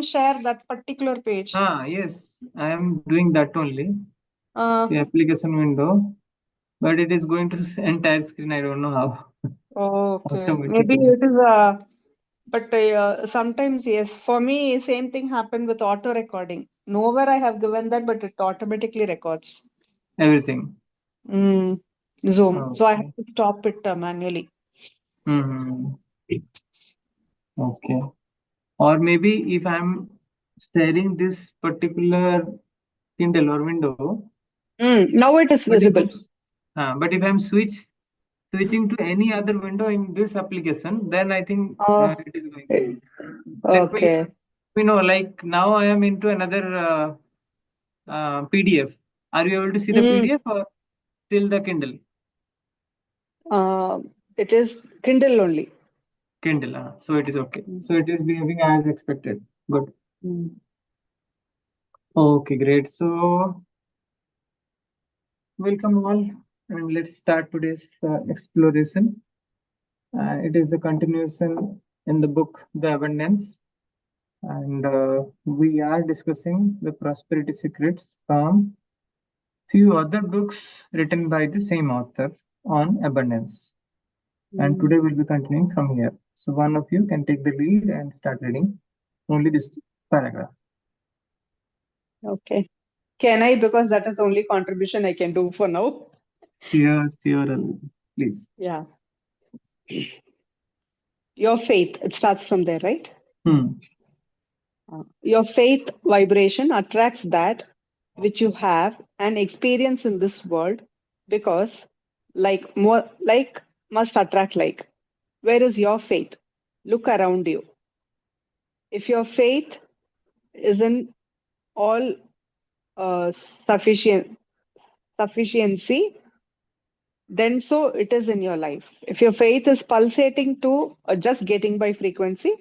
share that particular page. Yes, I am doing that only. Uh, See, application window, but it is going to entire screen. I don't know how. okay. Maybe Automatically. it is but sometimes yes. For me, same thing happened with auto recording. Nowhere I have given that, but it automatically records. Everything. Mm, Zoom. So I have Okay. to stop it manually. Mm-hmm. Okay. Or maybe if I'm sharing this particular Kindle or window, Now it is but if visible. I'm switching to any other window in this application, then I think Oh, it is going. Let okay. me know. Like now, I am into another PDF. Are you able to see the Mm, PDF or still the Kindle? uh, it is Kindle only. Kindle. So it is okay. So it is behaving as expected. Good. Mm. Okay, great. So welcome all, and let's start today's exploration. It is the continuation in the book The Abundance, and we are discussing the prosperity secrets from few other books written by the same author on abundance. And Mm. today we'll be continuing from here. So one of you can take the lead and start reading only this paragraph. Okay. Can I? Because that is the only contribution I can do for now. Yes, please. Yeah. Your faith, it starts from there, right? Hmm. Your faith vibration attracts that which you have and experience in this world because like must attract like. Where is your faith? Look around you. If your faith is in all sufficiency, then so it is in your life. If your faith is pulsating to or just getting by frequency,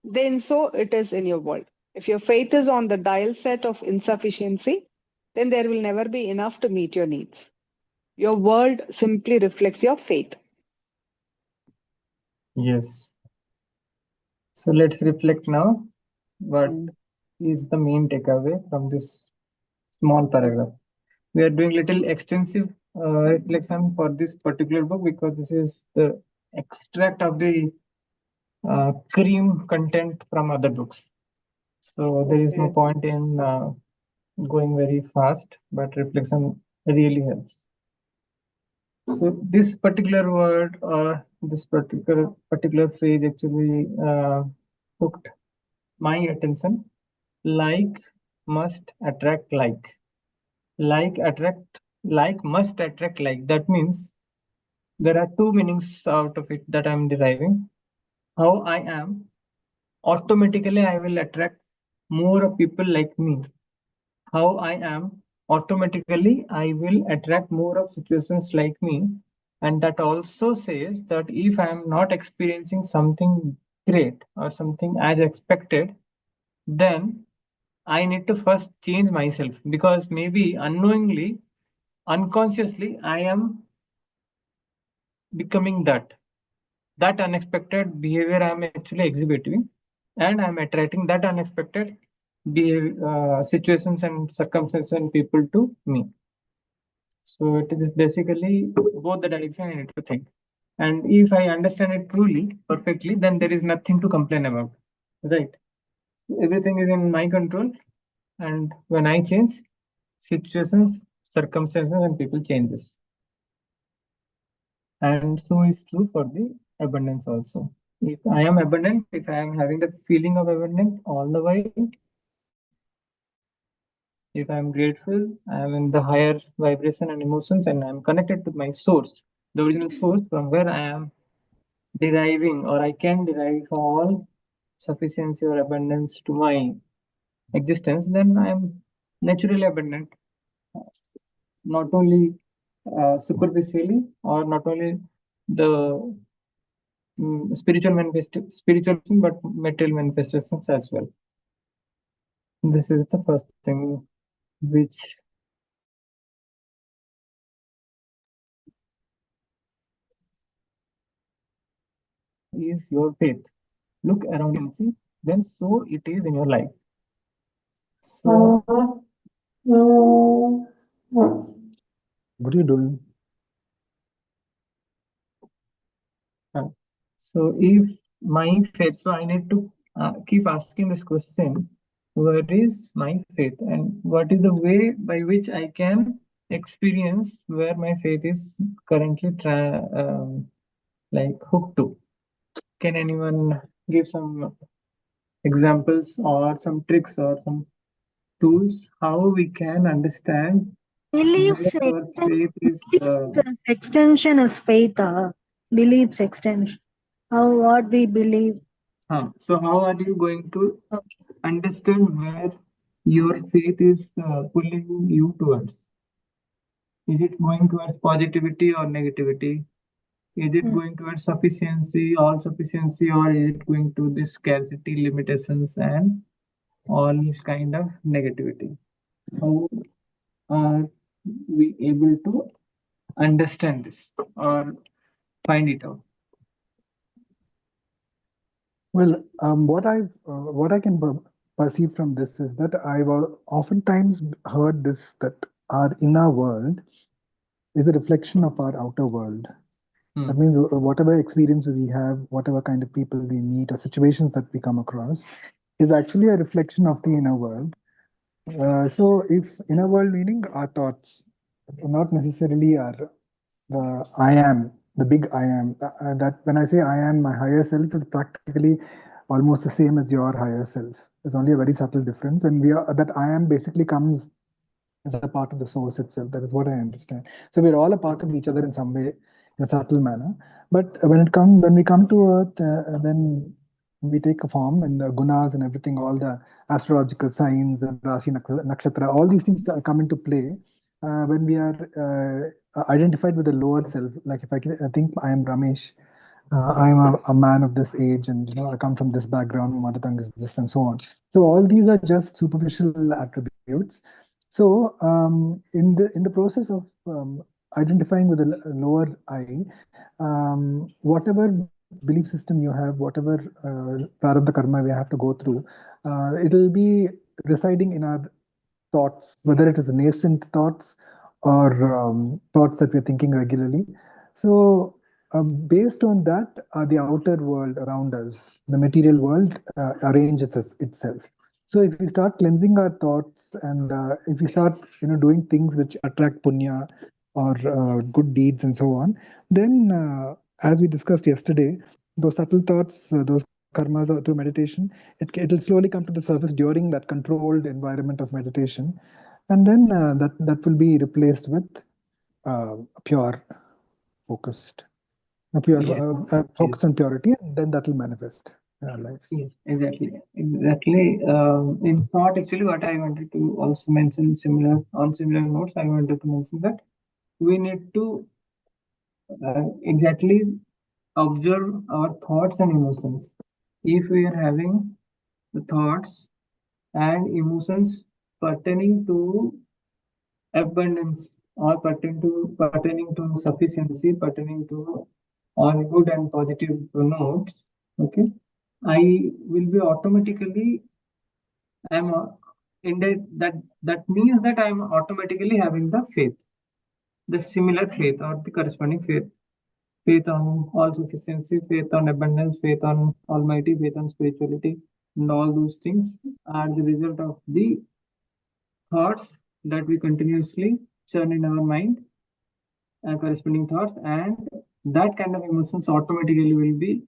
then so it is in your world. If your faith is on the dial set of insufficiency, then there will never be enough to meet your needs. Your world simply reflects your faith. Yes. So let's reflect now. What Mm. is the main takeaway from this small paragraph? We are doing little extensive reflection for this particular book because this is the extract of the cream content from other books. So there is no Okay. point in going very fast, but reflection really helps. So this particular word or this particular phrase actually hooked my attention. Like must attract like. Like must attract like. That means there are two meanings out of it that I'm deriving. How I am, automatically I will attract more people like me. How I am, automatically I will attract more of situations like me. And that also says that if I am not experiencing something great or something as expected, then I need to first change myself because maybe unknowingly, unconsciously, I am becoming that unexpected behavior I'm actually exhibiting, and I'm attracting that unexpected situations and circumstances and people to me. So it is basically both the direction I need to think. And if I understand it truly, perfectly, then there is nothing to complain about. Right. Everything is in my control. And when I change, situations, circumstances, and people changes. And so is true for the abundance also. If I am abundant, if I am having the feeling of abundant all the while, if I am grateful, I am in the higher vibration and emotions, and I am connected to my source, the original source from where I am deriving or I can derive all sufficiency or abundance to my existence, then I am naturally abundant, not only superficially or not only the spiritual, but material manifestations as well. This is the first thing which is your faith. Look around and see, then so it is in your life. So, What are you doing? uh, so if my faith, so I need to keep asking this question: where is my faith, and what is the way by which I can experience where my faith is currently like hooked to? Can anyone give some examples or some tricks or some tools how we can understand where Beliefs our faith is? extension is faith. Beliefs extension. How what we believe. So how are you going to Okay. understand where your faith is pulling you towards? Is it going towards positivity or negativity? Is it Mm. going towards sufficiency, all sufficiency, or is it going to this scarcity, limitations, and all kind of negativity? How are we able to understand this or find it out? Well, what I can perceive from this is that I've oftentimes heard this, that our inner world is a reflection of our outer world. That Hmm. means whatever experiences we have, whatever kind of people we meet, or situations that we come across, is actually a reflection of the inner world. So, if inner world meaning our thoughts, not necessarily our the I am, the big I am. That when I say I am, my higher self is practically almost the same as your higher self. There's only a very subtle difference, and we are that I am basically comes as a part of the source itself. That is what I understand. So we're all a part of each other in some way, in a subtle manner. But when we come to Earth, then we take a form, and the gunas and everything, all the astrological signs and Rashi Nakshatra, all these things that come into play when we are identified with the lower self. Like if I think I am Ramesh, I'm a man of this age, and I come from this background, my mother tongue is this, and so on. So all these are just superficial attributes. So in the process of identifying with the lower I, whatever belief system you have, whatever prarabdha karma we have to go through, it'll be residing in our thoughts, whether it is nascent thoughts or thoughts that we're thinking regularly. So, based on that, the outer world around us, the material world, arranges itself. So, if we start cleansing our thoughts, and if we start, doing things which attract punya or good deeds and so on, then, as we discussed yesterday, those subtle thoughts, those karmas through meditation, it'll slowly come to the surface during that controlled environment of meditation, and then that will be replaced with pure, focused, pure Yes, yes, focus on purity, and then that will manifest in our lives. yes, exactly, exactly. In thought, actually, what I wanted to also mention similar on similar notes, I wanted to mention that we need to exactly observe our thoughts and emotions. If we are having the thoughts and emotions pertaining to abundance or pertaining to sufficiency, pertaining to on good and positive notes, okay, I will be automatically I'm in that means that I'm automatically having the faith, the similar faith or the corresponding faith, faith on all sufficiency, faith on abundance, faith on almighty, faith on spirituality, and all those things are the result of the thoughts that we continuously churn in our mind, corresponding thoughts, and that kind of emotions automatically will be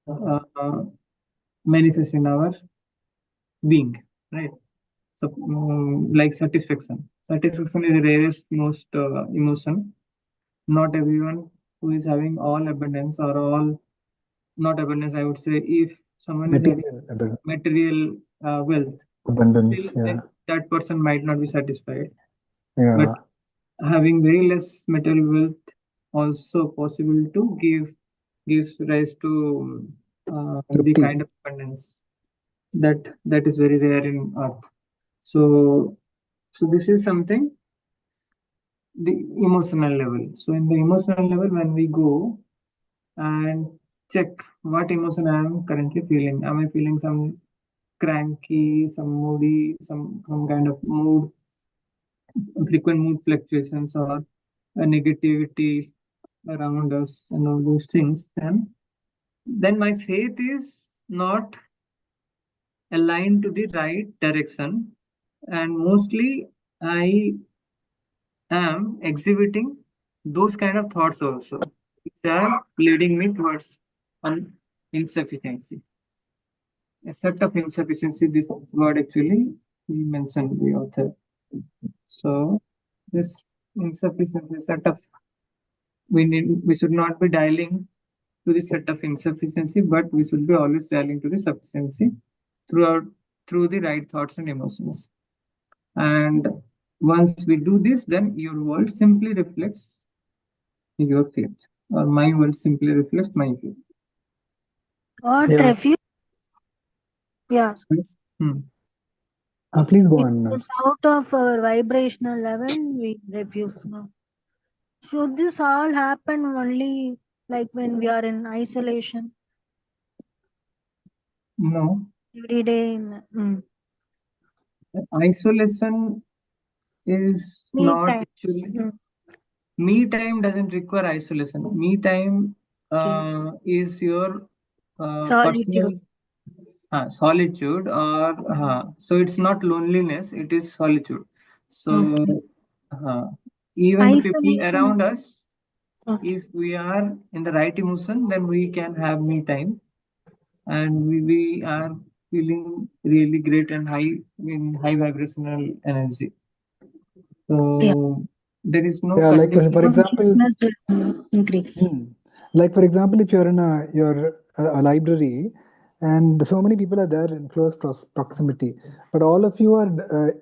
uh, manifest in our being, right? So, like satisfaction is the rarest, most emotion. Not everyone who is having all abundance or all not abundance, I would say, if someone is having Material material wealth, abundance, still yeah, that person might not be satisfied. But yeah, having very less material wealth also possible to gives rise to the trupti. kind of abundance that is very rare in earth. So this is something the emotional level. So in the emotional level, when we go and check what emotion I am currently feeling, am I feeling some cranky, some moody, some kind of mood, frequent mood fluctuations, or a negativity around us, and all those things, then my faith is not aligned to the right direction, and mostly I am exhibiting those kind of thoughts also, which are leading me towards an insufficiency. A set of insufficiency, this word actually he mentioned, the author. So this insufficiency set of, we should not be dialing to the set of insufficiency, but we should be always dialing to the sufficiency throughout, through the right thoughts and emotions. And once we do this, then your world simply reflects your faith, or my world simply reflects my faith. What Yeah. refuge? Yeah. So, hmm. Please go It on. is out of our vibrational level, we refuse now. Should this all happen only like when we are in isolation No, every day in isolation is me not time? actually, Mm, me time doesn't require isolation. Me time okay. is your personal Solitude. solitude, or so it's not loneliness, it is solitude. So Okay. uh, even the people Isolation. around us, Okay. if we are in the right emotion, then we can have me time, and we are feeling really great and high, in high vibrational energy. Yeah. So there is no Yeah, like for condition. example, Consciousness will increase. like for example, if you're in a library, and so many people are there in close proximity, but all of you are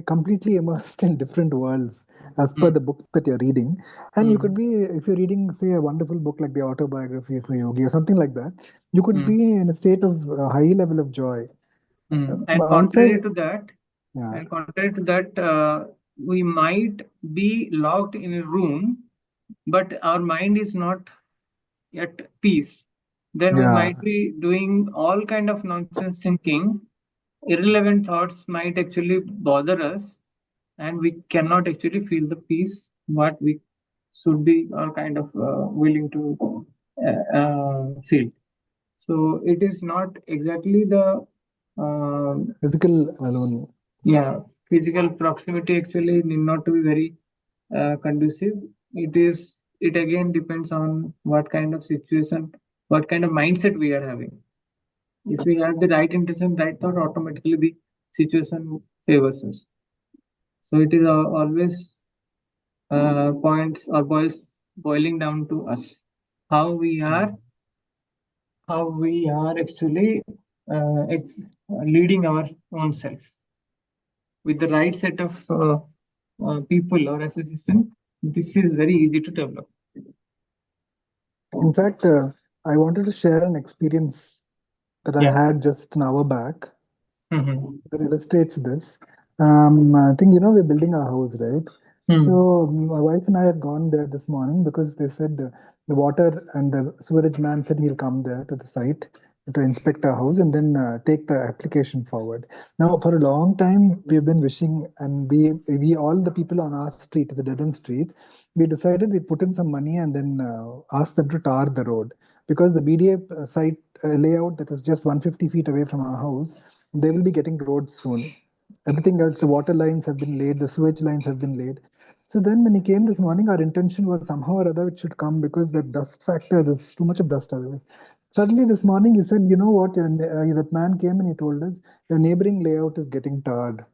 completely immersed in different worlds as per Hmm, the book that you're reading. And you could hmm, be, if you're reading, say, a wonderful book like the autobiography of a yogi or something like that, you could hmm, be in a state of high level of joy. and Outside, contrary to that, yeah, we might be locked in a room, but our mind is not at peace. Then we yeah, might be doing all kind of nonsense thinking. Irrelevant thoughts might actually bother us, and we cannot actually feel the peace what we should be, or kind of willing to feel. So it is not exactly the physical alone. yeah, physical proximity actually need not to be very conducive. It again depends on what kind of situation, what kind of mindset we are having. If we have the right intention, right thought, automatically the situation favors us. So it is always points or boiling down to us, how we are, how we are actually leading our own self with the right set of people or association. This is very easy to develop. In fact, I wanted to share an experience that I Yeah. had just an hour back Mm-hmm. that illustrates this. I think we're building our house, right? Mm, So my wife and I had gone there this morning because they said the water and the sewerage man said he'll come there to the site to inspect our house and then take the application forward. Now, for a long time, we've been wishing, and we all the people on our street, the dead end street, we decided we put in some money and then asked them to tar the road because the BDA site layout that is just 150 feet away from our house, they will be getting roads soon. Everything else, the water lines have been laid, the sewage lines have been laid. So then when he came this morning, our intention was somehow or other it should come because the dust factor, there's too much of dust otherwise. Suddenly this morning he said, you know what, that man came and he told us, your neighboring layout is getting tarred.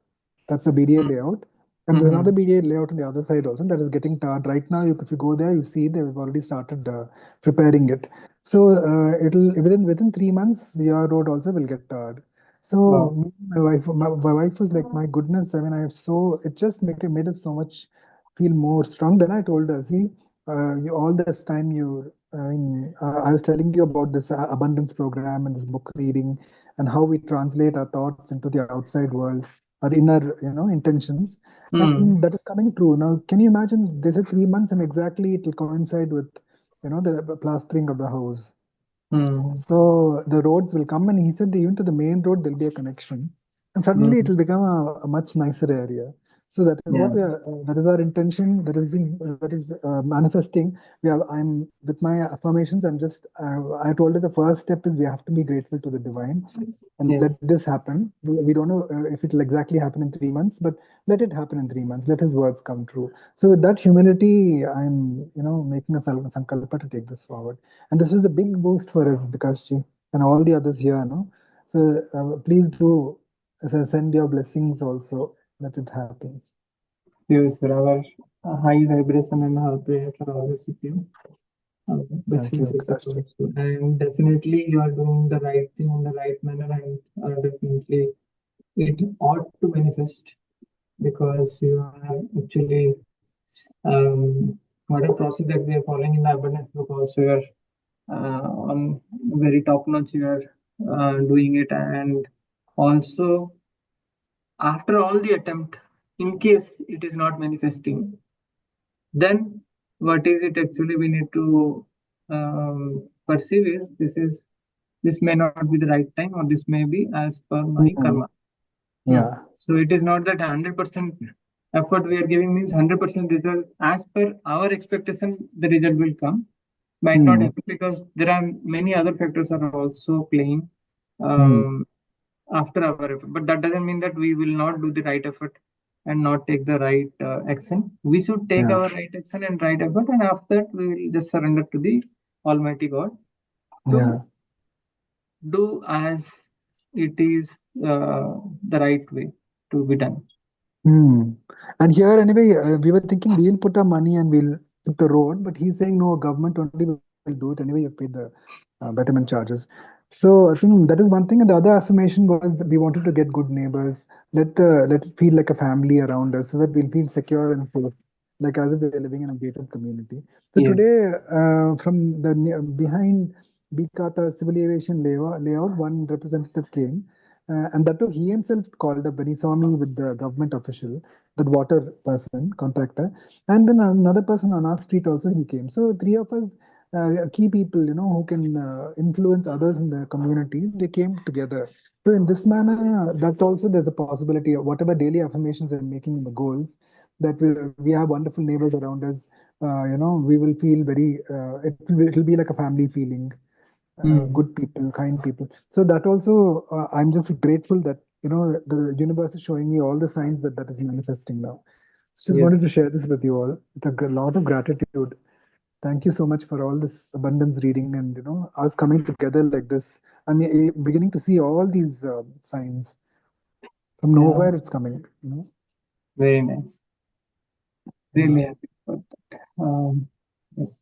That's the BDA layout. And there's mm-hmm. another BDA layout on the other side also that is getting tarred. Right now, if you go there, you see they've already started preparing it. So it'll within 3 months, your road also will get tarred. So Wow. my wife was like, my goodness, I mean, it just made it so much feel more strong. Then I told her, see, all this time I was telling you about this abundance program and this book reading and how we translate our thoughts into the outside world, our inner, intentions, Mm, and that is coming true. Now, can you imagine? They said 3 months, and exactly it will coincide with, the plastering of the house. Hmm. So the roads will come, and he said even to the main road there'll be a connection, and suddenly it Hmm. will become a much nicer area. So that is what Yeah. we are. That is our intention. That is manifesting. We have. I'm with my affirmations. I'm just. I told her the first step is we have to be grateful to the divine, and let Yes. this happen. We don't know if it'll exactly happen in 3 months, but let it happen in 3 months. Let his words come true. So with that humility, I'm making a sankalpa to take this forward. And this was a big boost for us, Vikashji, and all the others here. No, so please do send your blessings also that it happens. Yes, sir. Our high vibration and our prayers are always with you. Best Thank you, wishes are Vikashji. also. And definitely you are doing the right thing in the right manner, and definitely it ought to manifest because you are actually what a process that we are following in the abundance book also. You are on very top notch. You are doing it, and also after all the attempt, in case it is not manifesting, then what is it actually we need to perceive is this may not be the right time, or this may be as per my Mhm. karma. Yeah, So it is not that 100% effort we are giving means 100% result. As per our expectation, the result will come. Might not mm. happen because there are many other factors are also playing Mm. um, after our effort. But that doesn't mean that we will not do the right effort and not take the right action. We should take Yeah, our right action and right effort, and after that we will just surrender to the Almighty God yeah. to do as it is the right way to be done. Hmm. And here, anyway, we were thinking we'll put our money and we'll put the road, but he's saying no, government only will do it. Anyway, you've paid the betterment charges. So I think that is one thing. And the other affirmation was that we wanted to get good neighbors. Let it feel like a family around us, so that we'll feel secure and safe, like as if we're living in a gated community. So Yes. today, from behind Bikata civil aviation layout, one representative came, and that too, he himself called up when he saw me with the government official, that water person, contractor, and then another person on our street also he came. So three of us, key people, who can influence others in the community, they came together. So in this manner, that also there's a possibility of whatever daily affirmations I'm making in the goals, that we have wonderful neighbors around us. We will feel very. It'll be like a family feeling, Hmm. good people, kind people. So that also, I'm just grateful that the universe is showing me all the signs that that is manifesting now. Just wanted Yes. to share this with you all with a lot of gratitude. Thank you so much for all this abundance reading and us coming together like this. I mean, beginning to see all these signs from Yeah. nowhere. It's coming. Very nice. Yeah. Really happy about that. Yes.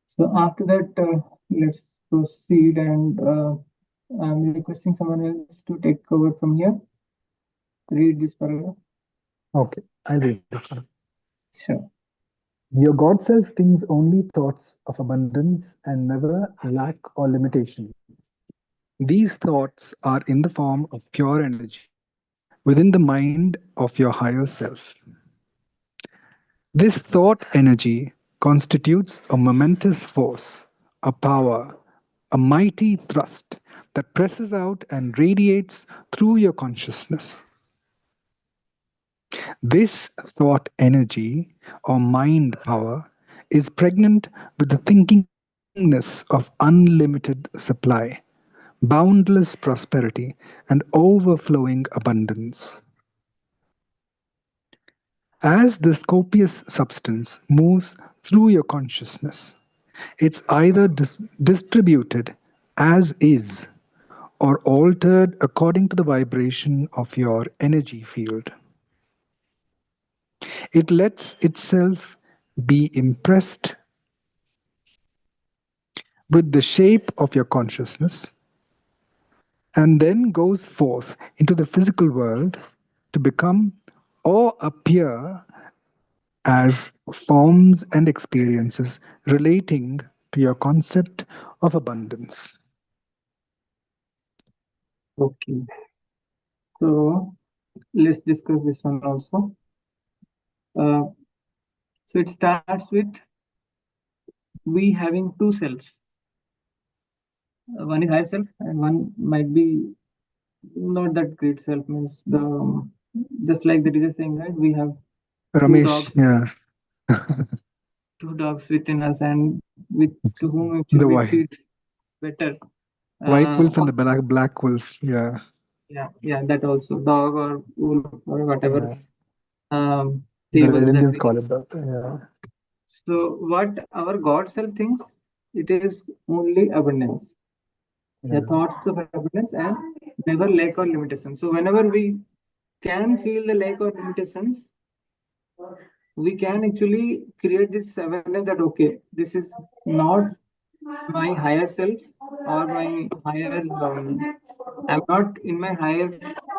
So after that, let's proceed, and I'm requesting someone else to take over from here. Read this paragraph. Okay, I'll read it. Sure. Your God self thinks only thoughts of abundance and never lack or limitation. These thoughts are in the form of pure energy within the mind of your higher self. This thought energy constitutes a momentous force, a power, a mighty thrust that presses out and radiates through your consciousness. This thought energy or mind power is pregnant with the thinkingness of unlimited supply, boundless prosperity, and overflowing abundance. As this copious substance moves through your consciousness, it's either distributed as is or altered according to the vibration of your energy field. It lets itself be impressed with the shape of your consciousness and then goes forth into the physical world to become or appear as forms and experiences relating to your concept of abundance. Okay. So let's discuss this one also. Uh, so it starts with we having two selves. One is higher self, and one might be not that great self. Means the just like the DJ saying, right? We have two Ramesh, dogs, yeah. two dogs within us, and with to whom actually The we white feel better. white wolf and Or, the black wolf. Yeah. yeah, yeah, that also dog or wolf or whatever Yeah. The Red tables that Indians we. call it that. Yeah. So what our God self thinks, it is only abundance. The Yeah. thoughts of abundance and never lack or limitation. So whenever we can feel the lack or limitations, we can actually create this awareness that okay, this is not my higher self or my higher I'm not in my higher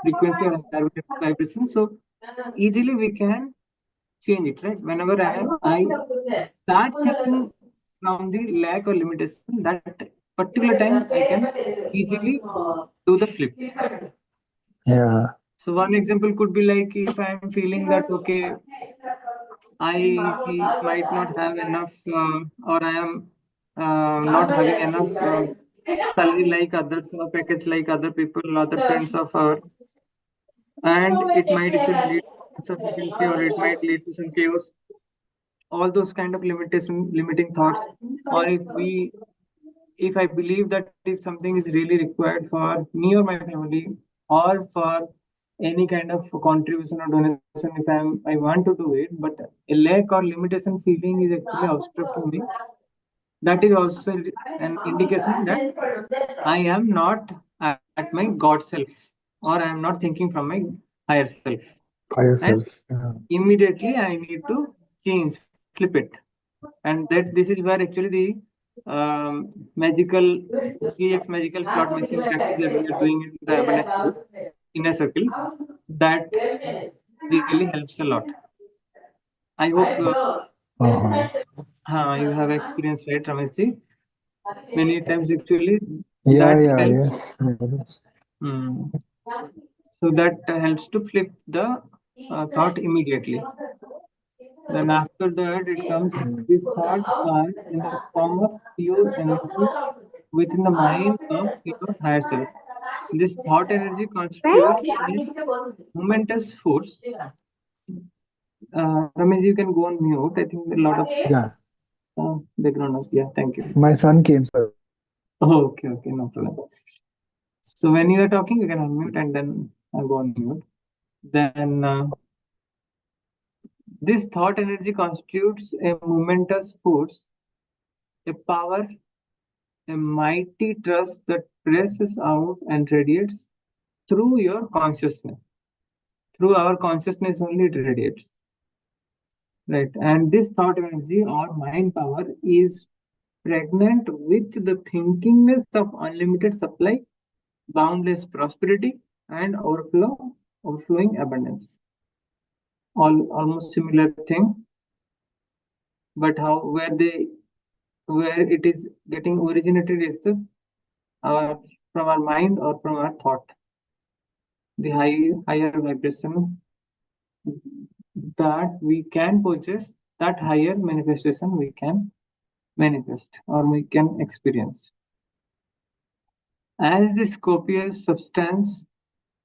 frequency or higher vibration. So easily we can change it, right? Whenever I start thinking from the lack or limitation, that particular time I can easily do the flip. Yeah. So one example could be like if I'm feeling that okay, I might not have enough, or I am not having enough salary like others, or package like other people, other friends of our, and it might actually lead to insufficiency or it might lead to some chaos. All those kind of limiting thoughts, or if I believe that if something is really required for me or my family, or for any kind of contribution or donation, if I want to do it, but a lack or limitation feeling is actually obstructing me, that is also an indication that I am not at my God self, or I am not thinking from my higher self. By And yourself. Yeah. immediately I need to change, flip it. And that this is where actually the magical 3x magical slot machine practice that we are doing in the abundance group in a circle, that really helps a lot. I hope Uh-huh. you have experienced, right, Rameshji? Many times actually Yeah, that yeah, helps. yes. Yes. Hmm. So that helps to flip the thought immediately. Then after that, it comes, these thoughts are in the form of pure energy within the mind of your higher self. This thought energy constitutes a momentous force. Ramesh, you can go on mute. I think a lot of Yeah. background noise. Yeah, thank you. My son came, sir. Oh, okay, okay, no problem. So when you are talking, you can unmute and then I'll go on mute. Then this thought energy constitutes a momentous force, a power, a mighty trust that presses out and radiates through your consciousness. Through our consciousness only it radiates. Right. And this thought energy or mind power is pregnant with the thinkingness of unlimited supply, boundless prosperity, and overflowing abundance. Almost similar thing, but how where it is getting originated is the our from our mind or from our thought. The higher vibration that we can possess, that higher manifestation we can manifest or we can experience. As this copious substance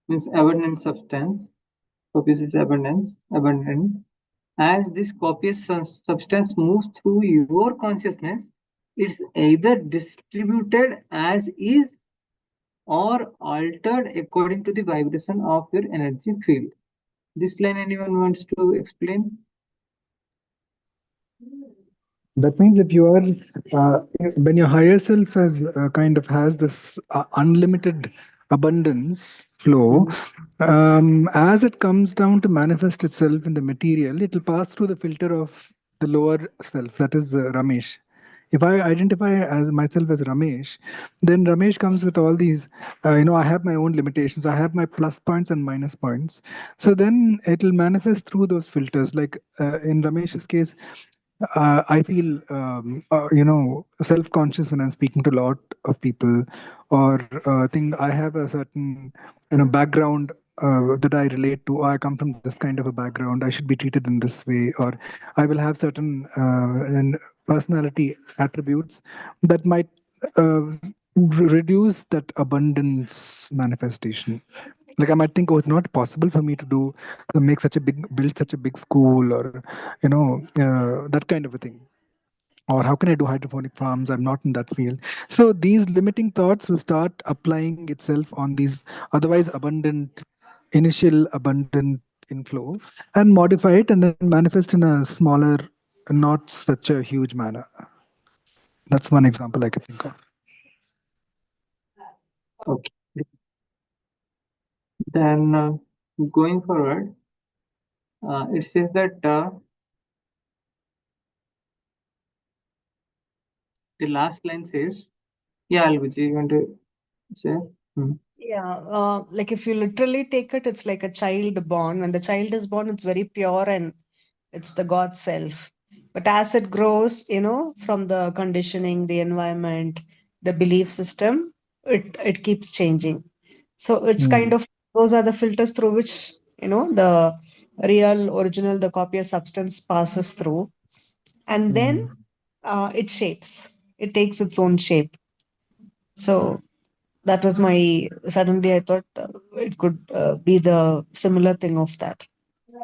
means abundant substance, copious is abundant. As this copious substance moves through your consciousness, it's either distributed as is or altered according to the vibration of your energy field. This line anyone wants to explain? That means if you are, when your higher self has kind of has this unlimited abundance flow, Mhm. as it comes down to manifest itself in the material, it will pass through the filter of the lower self, that is Ramesh. If I identify as myself as Ramesh, then Ramesh comes with all these, I have my own limitations. I have my plus points and minus points. So then it will manifest through those filters. Like in Ramesh's case, I feel, self-conscious when I'm speaking to a lot of people, or think I have a certain, background that I relate to. Or I come from this kind of a background. I should be treated in this way, or I will have certain personality attributes that might uh, reduce that abundance manifestation. Like I might think, oh, it's not possible for me to do make such a big build such a big school, or that kind of a thing. Or how can I do hydroponic farms? I'm not in that field. So these limiting thoughts will start applying itself on these otherwise abundant, initial abundant inflow, and modify it and then manifest in a smaller, not such a huge manner. That's one example I can think of. Okay. Then going forward, it says that the last line says, yeah, Alguji, you want to say? Hmm. Yeah, like if you literally take it, it's like a child born. When the child is born, it's very pure and it's the God self. But as it grows, from the conditioning, the environment, the belief system, it keeps changing. So it's kind Mm. of those are the filters through which, the real, original, the copy of substance passes through, and then Mm. it shapes. It takes its own shape. So that was my suddenly I thought it could be the similar thing of that.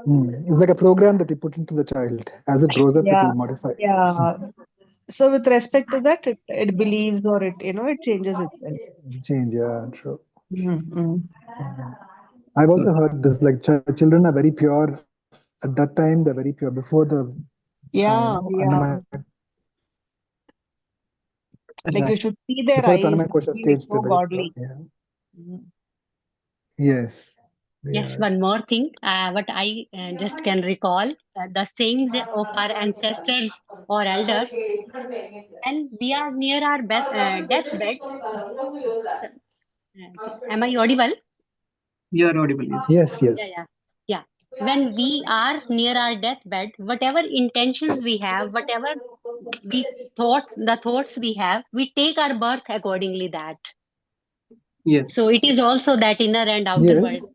Mm. It's like a program that you put into the child. As it grows up, it Yeah, will modify. yeah. So with respect to that, it believes or it changes itself. Change, yeah, true. Mm-hmm. I've So also heard this, like children are very pure at that time. They're very pure before the, Yeah, yeah. Annamaya, Like right. you should see before their the eyes, Pranamaya they Kosha feel like stage, they're so very pure. godly. Yeah. Mhm. Yes, they Yes, are. one more thing. What I just can recall the sayings of our ancestors or elders. When we are near our deathbed, am I audible? you are audible, yes. Yes, Yeah, yes. yeah, yeah. When we are near our deathbed, whatever intentions we have, whatever the thoughts we have, we take our birth accordingly. That Yes. so it is also that inner and outer Yes. world.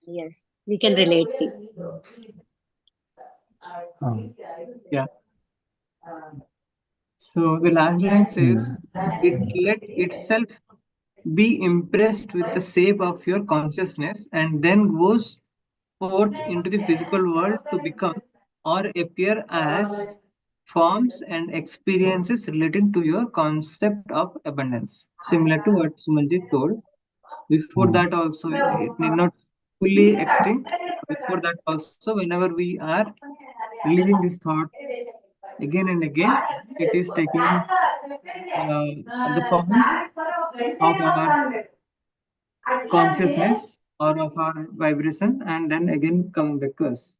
Yes, we can relate to. Um, Yeah. So the last line says, mm, it let itself be impressed with the shape of your consciousness and then goes forth into the physical world to become or appear as forms and experiences relating to your concept of abundance. Similar to what Sumanjit told. Before mm, that, also, it need not fully extinct. Before that, also, whenever we are releasing this thought again and again, it is taking the form of our consciousness or of our vibration and then again come back to us.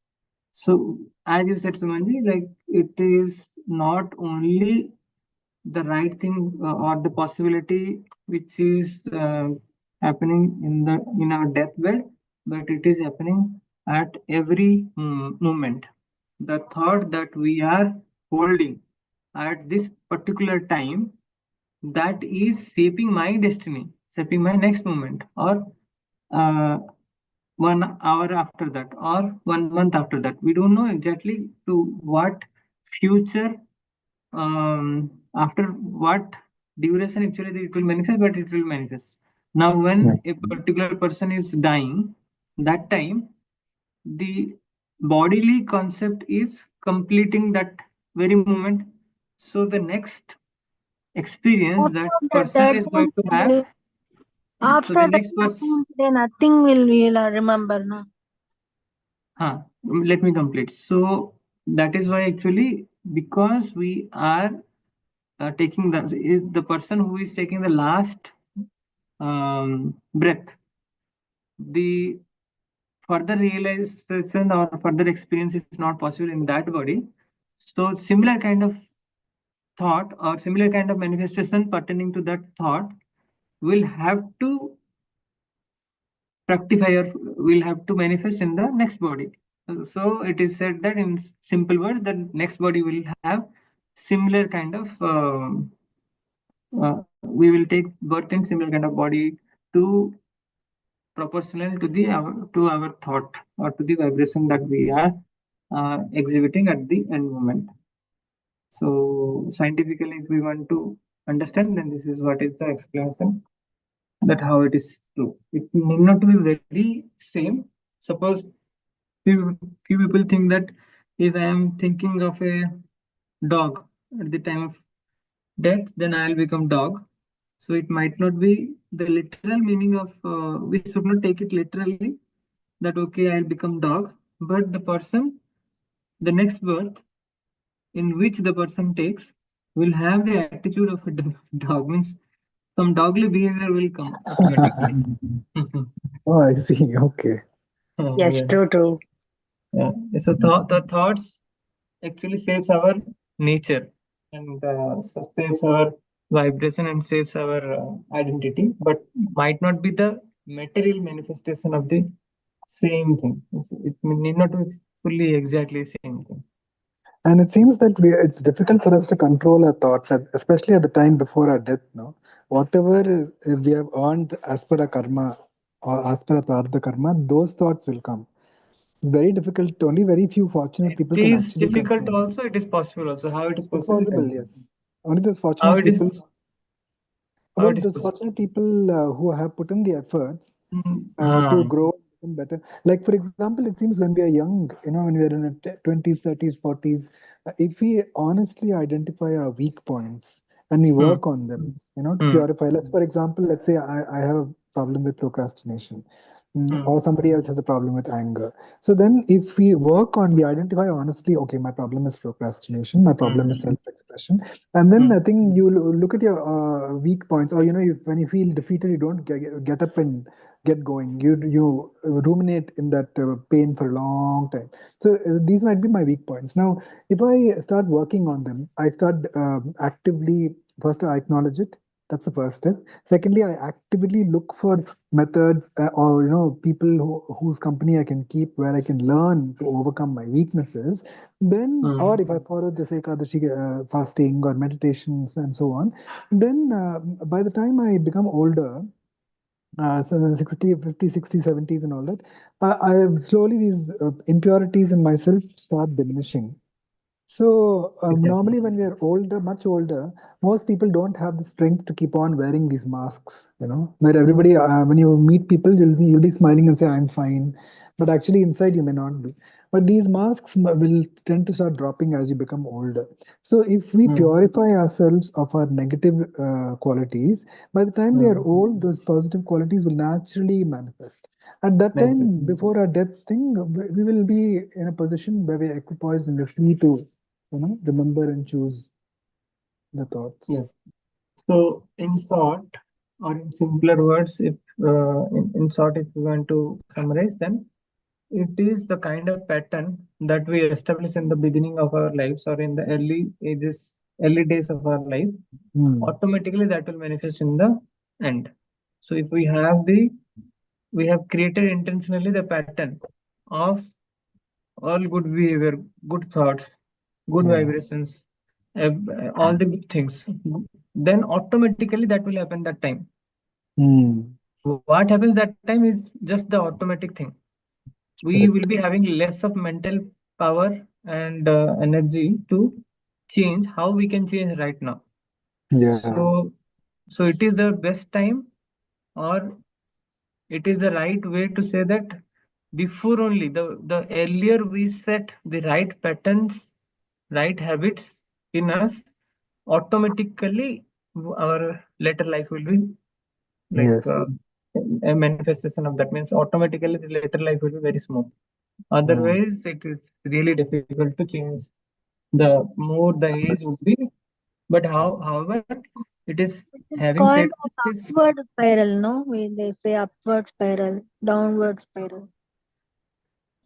So, as you said, Sumanji, like it is not only the right thing or the possibility which is happening in our deathbed, but it is happening at every moment. The thought that we are holding at this particular time, that is shaping my destiny, shaping my next moment, or uh, 1 hour after that, or 1 month after that. We don't know exactly to what future, after what duration actually it will manifest, but it will manifest. Now, yeah. when a particular person is dying, that time the bodily concept is completing that very moment. So the next experience that After person that, is going to have, so after the that next person, then nothing will remember, no? let me complete. So that is why actually, because we are taking the person who is taking the last breath, the further realization or further experience is not possible in that body. So similar kind of thought or similar kind of manifestation pertaining to that thought will have to fructify or will have to manifest in the next body. So it is said that in simple words, the next body will have similar kind of we will take birth in similar kind of body to proportional to the to our thought or to the vibration that we are exhibiting at the end moment. So scientifically, if we want to understand, then this is what is the explanation that how it is true. It need not be very same. Suppose few people think that if I am thinking of a dog at the time of death, then I'll become dog. So it might not be the literal meaning of. We should not take it literally that okay, I'll become dog. But the person, the next birth in which the person takes, will have the attitude of a dog. Means some dogly behavior will come automatically. Oh, I see. Okay. Yes, Yeah. true, true. Yeah. So the thoughts actually shapes our nature and shapes our vibration and shapes our identity, but might not be the material manifestation of the same thing. It need not be fully exactly same thing. And it seems that it's difficult for us to control our thoughts, especially at the time before our death. No, whatever is, if we have earned as per our karma or as per our prarabdha karma, those thoughts will come. It's very difficult. Only very few fortunate It people can is actually difficult control. also. It is possible also. How it is It's possible? possible, yes. Only those How fortunate it is? people. How Well, it is those possible? fortunate people who have put in the efforts Ah, to grow and become better. Like, for example, it seems when we are young, when we are in our 20s, 30s, 40s, if we honestly identify our weak points and we hmm, work on them, to hmm, purify. Let's, for example, let's say I have a problem with procrastination. hmm, Or somebody else has a problem with anger. So then, if we identify honestly, okay, my problem is procrastination, my problem is hmm, self-expression, and then hmm, I think you look at your weak points, or when you feel defeated, you don't get up and get going. You ruminate in that pain for a long time. So these might be my weak points. Now, if I start working on them, I start actively. First, I acknowledge it. That's the first step. Secondly, I actively look for methods or people whose company I can keep where I can learn to overcome my weaknesses. Then, hmm. or if I follow this Ekadashi fasting or meditations and so on, then by the time I become older, so the 60, 50, 60, 70s and all that, I slowly these impurities in myself start diminishing. So Exactly. normally when we are older, much older, most people don't have the strength to keep on wearing these masks. Where everybody, when you meet people, you'll be smiling and say, "I'm fine," but actually inside you may not be. But these masks will tend to start dropping as you become older. So if we Hmm, purify ourselves of our negative qualities, by the time we are hmm. old, those positive qualities will naturally manifest. At that Manifest. time, before our death thing, we will be in a position where we are equipoised and we're free to remember and choose the thoughts. Yes. So, in short, or in simpler words, if in short, if we want to summarize, then it is the kind of pattern that we establish in the beginning of our lives or in the early ages, early days of our life. Hmm. Automatically, that will manifest in the end. So, if we have created intentionally the pattern of all good behavior, good thoughts, good Yeah. vibrations, all the good things, then automatically that will happen that time. Hmm. What happens that time is just the automatic thing. We will Correct. be having less of mental power and energy to change how we can change right now. Yeah. So, so it is the best time, or it is the right way to say that before only the earlier we set the right patterns, right habits in us, automatically our later life will be like Yes. a manifestation of that. Means automatically the later life will be very smooth. Hmm. Otherwise it is really difficult to change the more the age would be. But however, it is, It's having called said as this, upward spiral, no? They say upward spiral, downward spiral,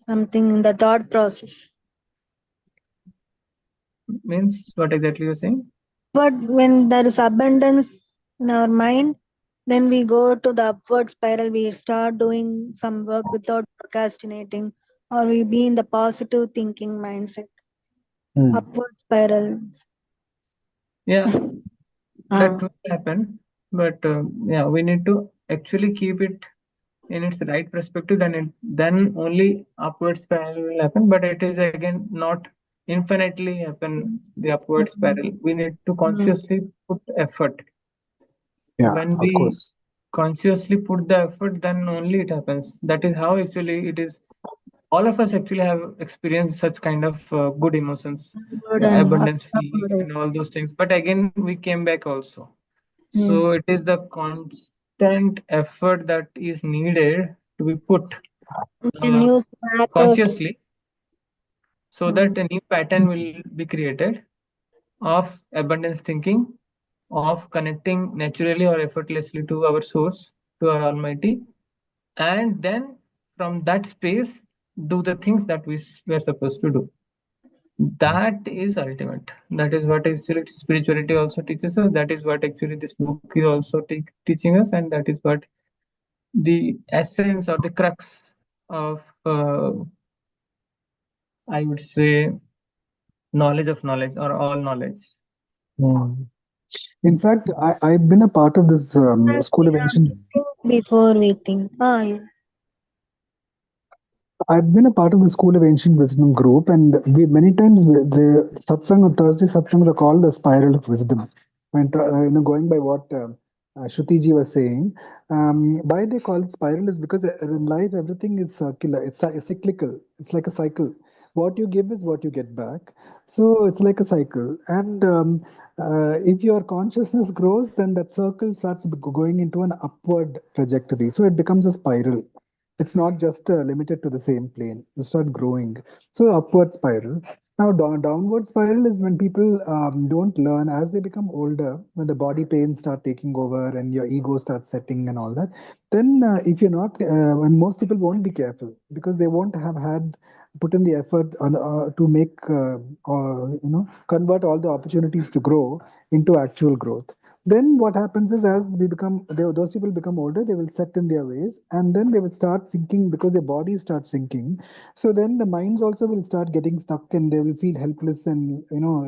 something in the thought process. means what exactly you're saying? But when there is abundance in our mind, then we go to the upward spiral. We start doing some work without procrastinating, or we be in the positive thinking mindset. Hmm. Upward spiral. Yeah, that Ah, will happen. But yeah, we need to actually keep it in its right perspective. Then only upward spiral will happen. But it is again not infinitely happen the upward spiral. We need to Mm. consciously put effort. Yeah, When of we course. consciously put the effort, then only it happens. That is how actually it is. All of us actually have experienced such kind of good emotions, Good and abundance feeling, affordable. and all those things. But again, we came back also. Mm. So it is the constant effort that is needed to be put Then uh, use macros. consciously, so that Mm. a new pattern will be created of abundance thinking, of connecting naturally or effortlessly to our source, to our Almighty, and then from that space, do the things that we are supposed to do. That is ultimate. That is what actually spirituality also teaches us. That is what actually this book is also teaching us, and that is what the essence or the crux of, I would say, knowledge of knowledge or all knowledge. Mm. In fact, I've been a part of this We school of have ancient. to think before we think. Yeah. I've been a part of the School of Ancient Wisdom group, and we many times the satsang on Thursday satsangs are called the spiral of wisdom. And going by what Shruti ji was saying, why they call it spiral is because in life everything is circular. It's cyclical. It's like a cycle. What you give is what you get back. So it's like a cycle. And if your consciousness grows, then that circle starts going into an upward trajectory. So it becomes a spiral. It's not just limited to the same plane. You start growing. So upward spiral. Now downward spiral is when people don't learn as they become older, when the body pains start taking over and your ego starts setting and all that. Then if you're not, when most people won't be careful because they won't have had put in the effort to make or convert all the opportunities to grow into actual growth. Then what happens is as those people become older, they will set in their ways and then they will start sinking because their bodies start sinking. So then the minds also will start getting stuck and they will feel helpless and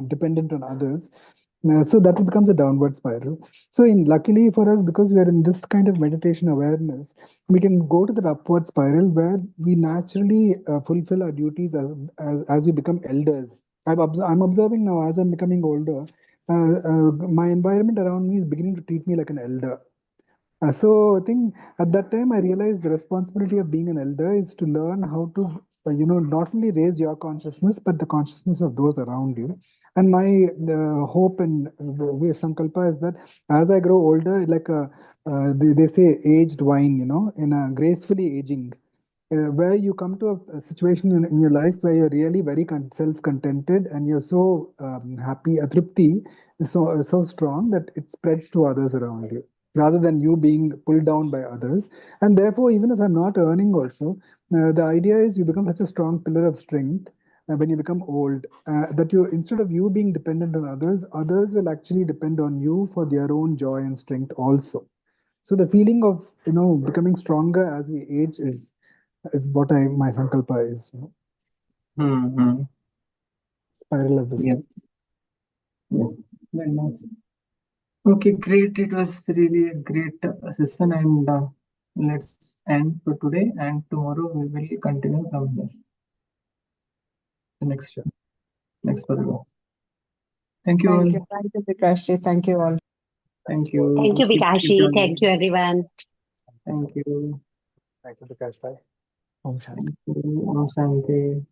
dependent on others. So that becomes a downward spiral. So in luckily for us, because we are in this kind of meditation awareness, we can go to the upward spiral where we naturally fulfill our duties as we become elders. I'm observing now as I'm becoming older, my environment around me is beginning to treat me like an elder. So I think at that time I realized the responsibility of being an elder is to learn how to, not only raise your consciousness but the consciousness of those around you. And my hope and sankalpa is that as I grow older, like they say, aged wine, in a gracefully aging where you come to a situation in your life where you're really very self-contented and you're so happy, a tripti is so strong that it spreads to others around you rather than you being pulled down by others. And therefore, even if I'm not earning also, the idea is you become such a strong pillar of strength when you become old that you instead of you being dependent on others, others will actually depend on you for their own joy and strength also. So the feeling of becoming stronger as we age is what my sankalpa is. Hmm. Spiral of wisdom. Yes. Yes. Very nice. Okay, great. It was really a great session, and let's end for today. And tomorrow we will continue from here. The next paragraph. Thank you Thank all. you. Thank you, Vikash ji. Thank you all. Thank Thank you. you, Keep Vikashi. Thank you, joining. everyone. Thank you. Thank you, Prakash Bhai. Om Thank Shanti. you. Om Shanti.